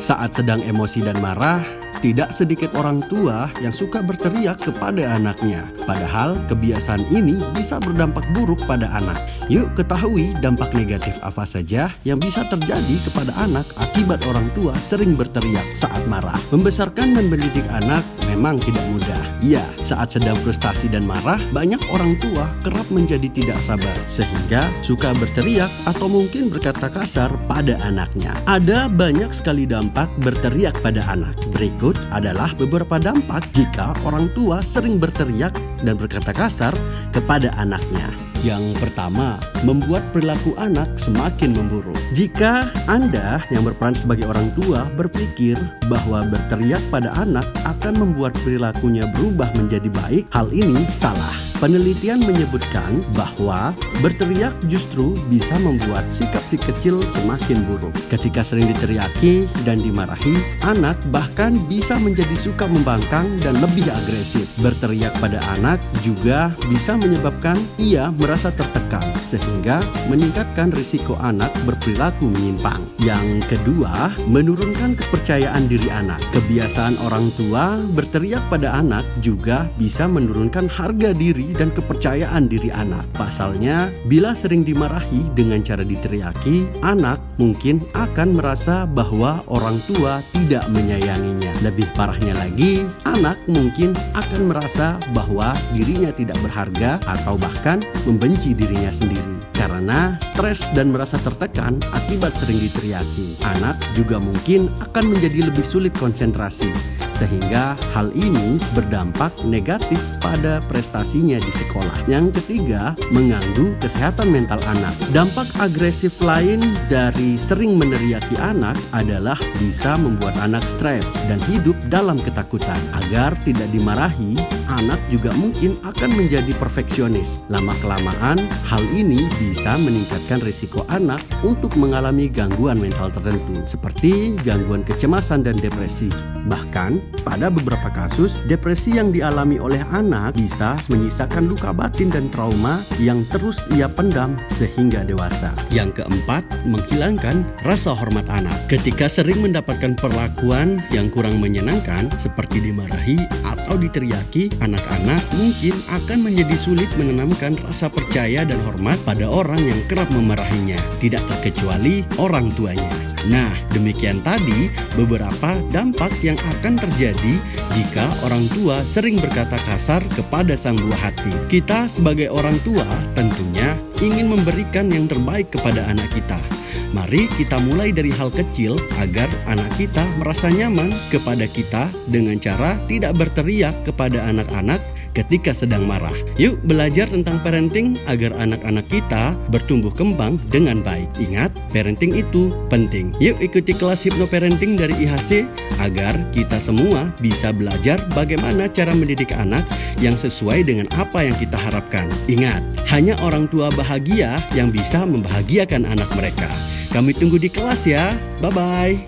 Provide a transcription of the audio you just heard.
Saat sedang emosi dan marah, tidak sedikit orang tua yang suka berteriak kepada anaknya. Padahal kebiasaan ini bisa berdampak buruk pada anak. Yuk ketahui dampak negatif apa saja yang bisa terjadi kepada anak akibat orang tua sering berteriak saat marah. Membesarkan dan mendidik anak memang tidak mudah. Iya, saat sedang frustasi dan marah, banyak orang tua kerap menjadi tidak sabar, sehingga suka berteriak atau mungkin berkata kasar pada anaknya. Ada banyak sekali dampak berteriak pada anak. Berikut adalah beberapa dampak jika orang tua sering berteriak dan berkata kasar kepada anaknya. Yang pertama, membuat perilaku anak semakin memburuk. Jika Anda yang berperan sebagai orang tua berpikir bahwa berteriak pada anak akan membuat perilakunya berubah menjadi baik, hal ini salah. Penelitian menyebutkan bahwa berteriak justru bisa membuat sikap si kecil semakin buruk. Ketika sering diteriaki dan dimarahi, anak bahkan bisa menjadi suka membangkang dan lebih agresif. Berteriak pada anak juga bisa menyebabkan ia merasa tertekan, sehingga meningkatkan risiko anak berperilaku menyimpang. Yang kedua, menurunkan kepercayaan diri anak. Kebiasaan orang tua berteriak pada anak juga bisa menurunkan harga diri dan kepercayaan diri anak. Pasalnya, bila sering dimarahi dengan cara diteriaki, anak mungkin akan merasa bahwa orang tua tidak menyayanginya. Lebih parahnya lagi, anak mungkin akan merasa bahwa dirinya tidak berharga atau bahkan membenci dirinya sendiri karena stres dan merasa tertekan akibat sering diteriaki. Anak juga mungkin akan menjadi lebih sulit konsentrasi, sehingga hal ini berdampak negatif pada prestasinya di sekolah. Yang ketiga, mengganggu kesehatan mental anak. Dampak agresif lain dari sering meneriaki anak adalah bisa membuat anak stres dan hidup dalam ketakutan. Agar tidak dimarahi, anak juga mungkin akan menjadi perfeksionis. Lama-kelamaan, hal ini bisa meningkatkan risiko anak untuk mengalami gangguan mental tertentu, seperti gangguan kecemasan dan depresi. Bahkan, pada beberapa kasus, depresi yang dialami oleh anak bisa menyisakan luka batin dan trauma yang terus ia pendam sehingga dewasa. Yang keempat, menghilangkan rasa hormat anak. Ketika sering mendapatkan perlakuan yang kurang menyenangkan seperti dimarahi atau diteriaki, anak-anak mungkin akan menjadi sulit menanamkan rasa percaya dan hormat pada orang yang kerap memarahinya, tidak terkecuali orang tuanya. Nah, demikian tadi beberapa dampak yang akan terjadi jika orang tua sering berkata kasar kepada sang buah hati. Kita sebagai orang tua tentunya ingin memberikan yang terbaik kepada anak kita. Mari kita mulai dari hal kecil agar anak kita merasa nyaman kepada kita dengan cara tidak berteriak kepada anak-anak ketika sedang marah. Yuk belajar tentang parenting agar anak-anak kita bertumbuh kembang dengan baik. Ingat, parenting itu penting. Yuk ikuti kelas hipnoparenting dari IHC agar kita semua bisa belajar bagaimana cara mendidik anak yang sesuai dengan apa yang kita harapkan. Ingat, hanya orang tua bahagia yang bisa membahagiakan anak mereka. Kami tunggu di kelas ya. Bye-bye.